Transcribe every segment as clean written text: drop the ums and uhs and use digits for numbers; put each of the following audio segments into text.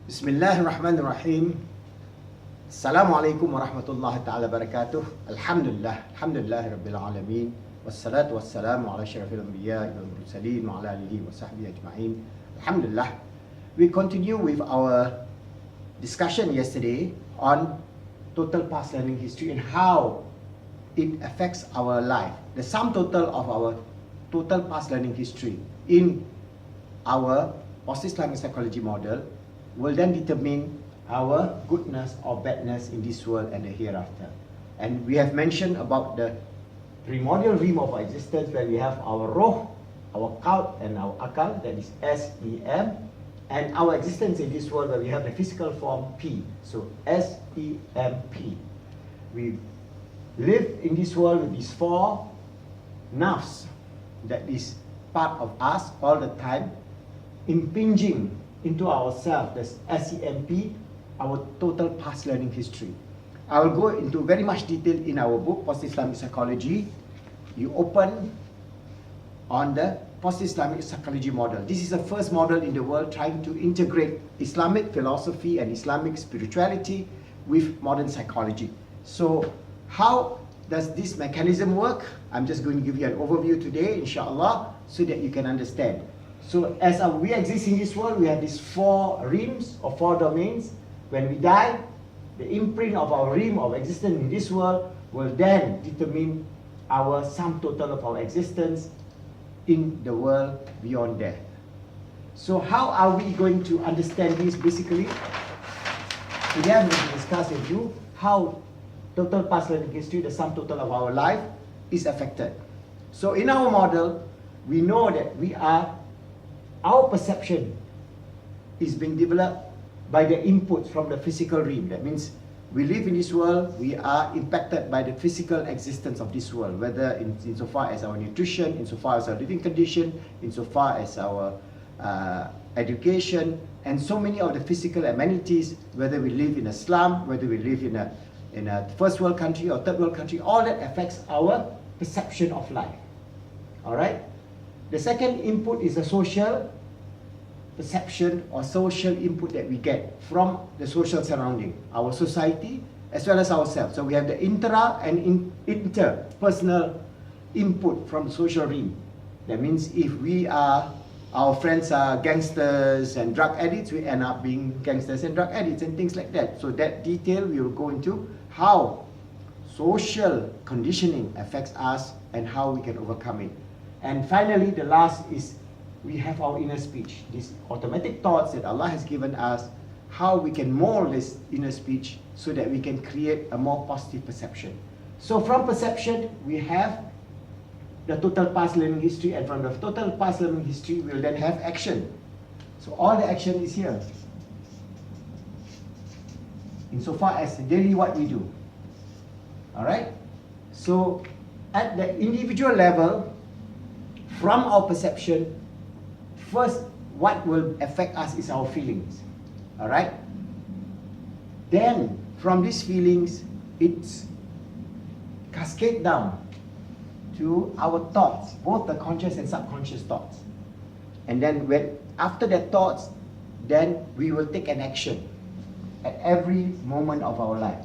Bismillahirrahmanirrahim. Assalamualaikum warahmatullahi ta'ala barakatuh. Alhamdulillah rabbil alamin. Wassalatu wassalamu ala syarafil anbiya wal mursalin wa ala alihi wa sahbihi ajma'in. Alhamdulillah. We continue with our discussion yesterday on total past learning history and how it affects our life. The sum total of our total past learning history in our post-Islamic psychology model will then determine our goodness or badness in this world and the hereafter. And we have mentioned about the primordial realm of our existence, where we have our roh, our qalb and our akal, that is S-E-M, and our existence in this world where we have the physical form P, so S-E-M-P. We live in this world with these four nafs that is part of us all the time, impinging into ourselves, that's SEMP, our total past learning history. I will go into very much detail in our book, Post-Islamic Psychology. You open on the Post-Islamic Psychology model. This is the first model in the world trying to integrate Islamic philosophy and Islamic spirituality with modern psychology. So how does this mechanism work? I'm just going to give you an overview today, inshallah, so that you can understand. So as we exist in this world, we have these four realms or four domains. When we die, the imprint of our realm of existence in this world will then determine our sum total of our existence in the world beyond death. So how are we going to understand this basically? Today I'm going to discuss with you how total past learning history, the sum total of our life, is affected. So in our model, we know that our perception is being developed by the inputs from the physical realm. That means we live in this world, we are impacted by the physical existence of this world, whether insofar as our nutrition, insofar as our living condition, insofar as our education, and so many of the physical amenities, whether we live in a slum, whether we live in a first world country or third world country, all that affects our perception of life. Alright? The second input is the social perception or social input that we get from the social surrounding, our society as well as ourselves. So we have the intra and interpersonal input from the social realm. That means if our friends are gangsters and drug addicts, we end up being gangsters and drug addicts and things like that. So that detail we will go into how social conditioning affects us and how we can overcome it. And finally, the last is we have our inner speech, these automatic thoughts that Allah has given us, how we can mold this inner speech so that we can create a more positive perception. So from perception, we have the total past learning history, and from the total past learning history, we will then have action. So all the action is here, insofar as daily what we do. Alright? So at the individual level, from our perception, first, what will affect us is our feelings. Alright? Then, from these feelings, it's cascade down to our thoughts, both the conscious and subconscious thoughts. And then, after the thoughts, then we will take an action at every moment of our life.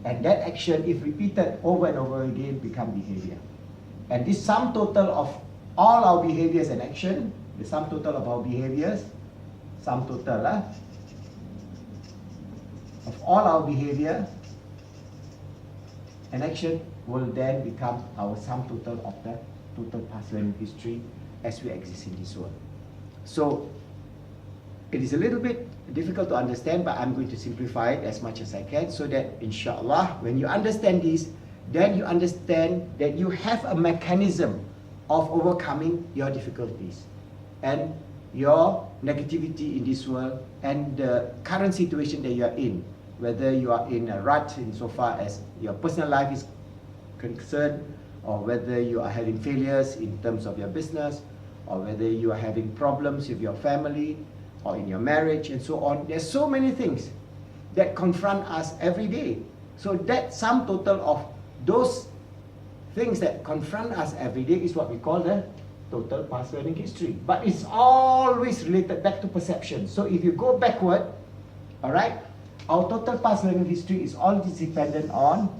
And that action, if repeated over and over again, become behavior. And this sum total of all our behaviors and action, the sum total of our behaviors, sum total of all our behavior and action will then become our sum total of the total past learning history as we exist in this world. So it is a little bit difficult to understand, but I'm going to simplify it as much as I can so that inshallah, when you understand this, then you understand that you have a mechanism of overcoming your difficulties and your negativity in this world and the current situation that you are in, whether you are in a rut insofar as your personal life is concerned, or whether you are having failures in terms of your business, or whether you are having problems with your family or in your marriage and so on. There's so many things that confront us every day. So that sum total of those things that confront us every day is what we call the total past learning history. But it's always related back to perception. So if you go backward, Alright? Our total past learning history is always dependent on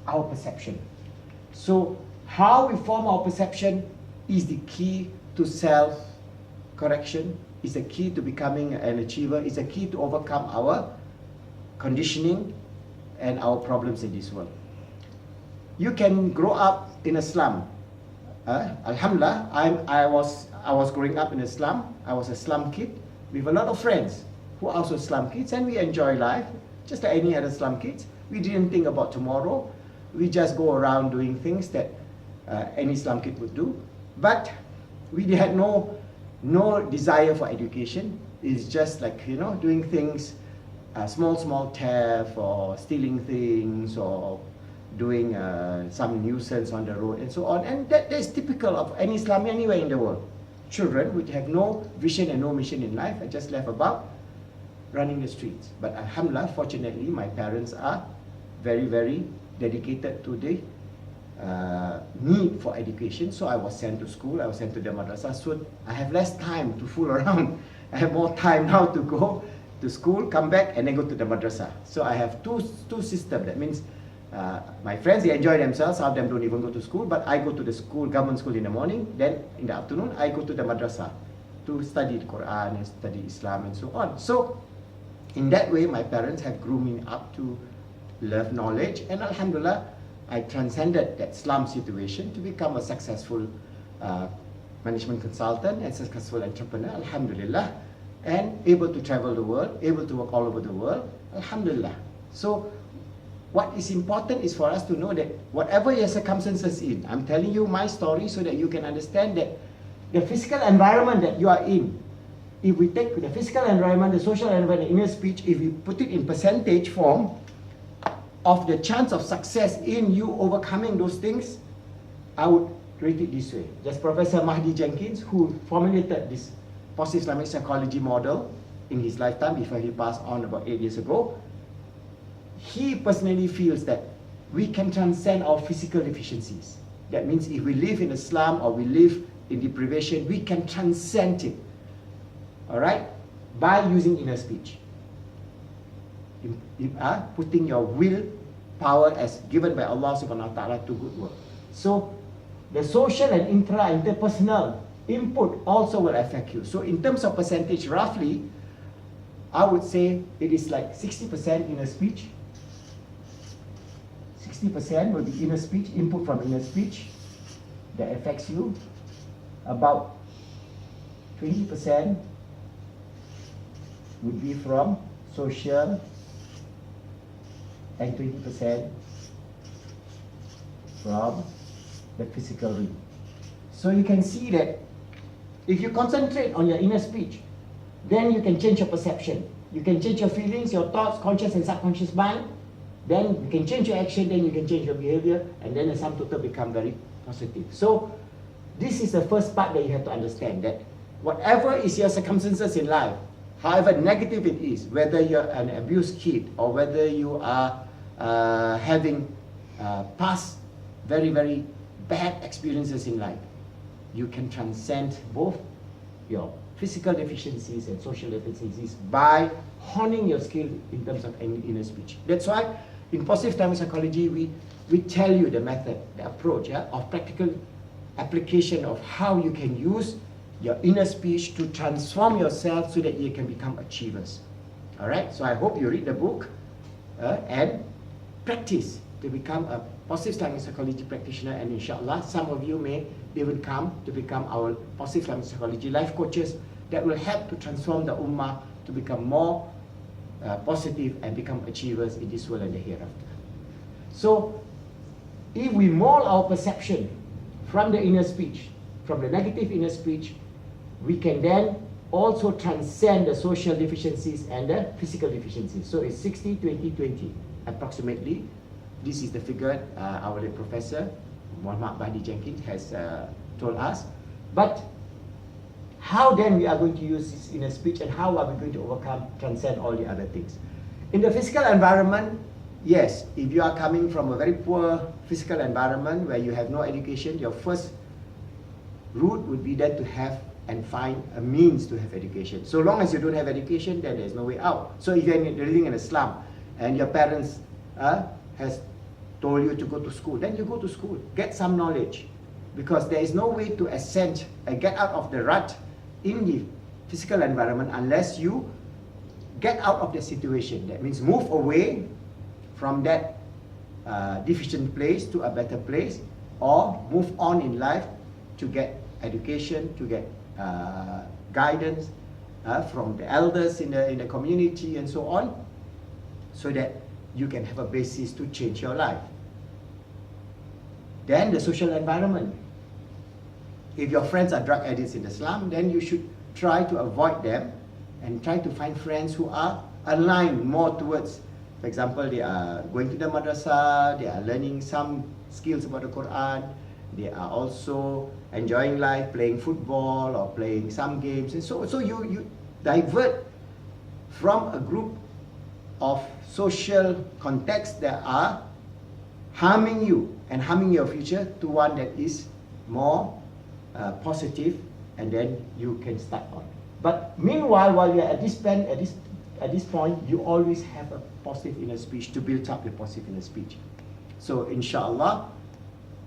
our perception. So how we form our perception is the key to self-correction, is the key to becoming an achiever, is the key to overcome our conditioning and our problems in this world. You can grow up in a slum. Alhamdulillah, I was growing up in a slum. I was a slum kid with a lot of friends who are also slum kids, and we enjoy life just like any other slum kids. We didn't think about tomorrow. We just go around doing things that any slum kid would do. But we had no desire for education. It's just like, you know, doing things, small theft or stealing things or doing some nuisance on the road and so on. And that is typical of any slum anywhere in the world. Children would have no vision and no mission in life and just left about running the streets. But alhamdulillah, fortunately, my parents are very, very dedicated to the need for education. So I was sent to school, I was sent to the madrasah. So I have less time to fool around. I have more time now to go to school, come back, and then go to the madrasah. So I have two systems. That means my friends, they enjoy themselves. Some of them don't even go to school, but I go to the school, government school in the morning. Then in the afternoon, I go to the madrasah to study the Quran and study Islam and so on. So in that way, my parents have groomed me up to love knowledge, and alhamdulillah, I transcended that slum situation to become a successful management consultant and successful entrepreneur, alhamdulillah, and able to travel the world, able to work all over the world, alhamdulillah. So what is important is for us to know that whatever your circumstances in, I'm telling you my story so that you can understand that the physical environment that you are in, if we take the physical environment, the social environment, the inner speech, if we put it in percentage form of the chance of success in you overcoming those things, I would rate it this way. Just Professor Mahdi Jenkins, who formulated this positive Islamic psychology model in his lifetime before he passed on about 8 years ago, he personally feels that we can transcend our physical deficiencies. That means if we live in a slum or we live in deprivation, we can transcend it, all right, by using inner speech. Putting your will power as given by Allah subhanahu wa ta'ala to good work. So the social and interpersonal input also will affect you. So in terms of percentage, roughly, I would say it is like 60% inner speech, 60% will be inner speech, input from inner speech that affects you. About 20% would be from social, and 20% from the physical realm. So you can see that if you concentrate on your inner speech, then you can change your perception. You can change your feelings, your thoughts, conscious and subconscious mind. Then you can change your action, then you can change your behavior, and then the sum total become very positive. So this is the first part that you have to understand, that whatever is your circumstances in life, however negative it is, whether you're an abused kid or whether you are having past very, very bad experiences in life, you can transcend both your physical deficiencies and social deficiencies by honing your skill in terms of inner speech. That's why in positive dynamic psychology, we tell you the method, the approach of practical application of how you can use your inner speech to transform yourself so that you can become achievers. All right, so I hope you read the book and practice to become a positive Islamic psychology practitioner, and inshallah some of you may even come to become our positive Islamic psychology life coaches that will help to transform the ummah to become more positive and become achievers in this world and the hereafter. So if we mold our perception from the inner speech, from the negative inner speech, we can then also transcend the social deficiencies and the physical deficiencies. So it's 60, 20, 20 approximately. This is the figure our late professor Muhammad Mahdi Jenkins has told us. But how then we are going to use this inner speech, and how are we going to overcome, transcend all the other things? In the physical environment, yes, if you are coming from a very poor physical environment where you have no education, your first route would be then to have and find a means to have education. So long as you don't have education, then there's no way out. So if you're living in a slum and your parents has told you to go to school, then you go to school, get some knowledge, because there is no way to ascend and get out of the rut in the physical environment unless you get out of the situation. That means move away from that deficient place to a better place, or move on in life to get education, to get guidance from the elders in the community and so on, so that you can have a basis to change your life. Then the social environment. If your friends are drug addicts in the slum, then you should try to avoid them and try to find friends who are aligned more towards, for example, they are going to the madrasah, they are learning some skills about the Quran, they are also enjoying life, playing football or playing some games, and so you divert from a group of social contexts that are harming you and harming your future to one that is more positive, and then you can start on. But meanwhile, while you're at this point, you always have a positive inner speech to build up your positive inner speech. So inshallah,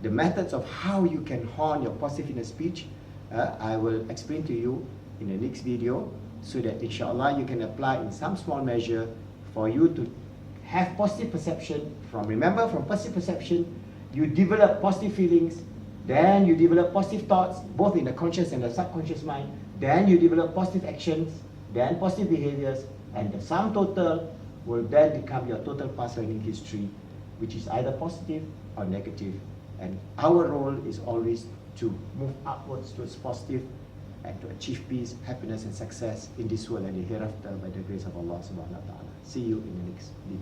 the methods of how you can hone your positive inner speech, I will explain to you in the next video, so that inshallah you can apply in some small measure for you to have positive perception. Remember, from positive perception, you develop positive feelings, then you develop positive thoughts, both in the conscious and the subconscious mind, then you develop positive actions, then positive behaviors, and the sum total will then become your total past learning history, which is either positive or negative. And our role is always to move upwards towards positive and to achieve peace, happiness, and success in this world and the hereafter by the grace of Allah subhanahu wa ta'ala. See you in the next video.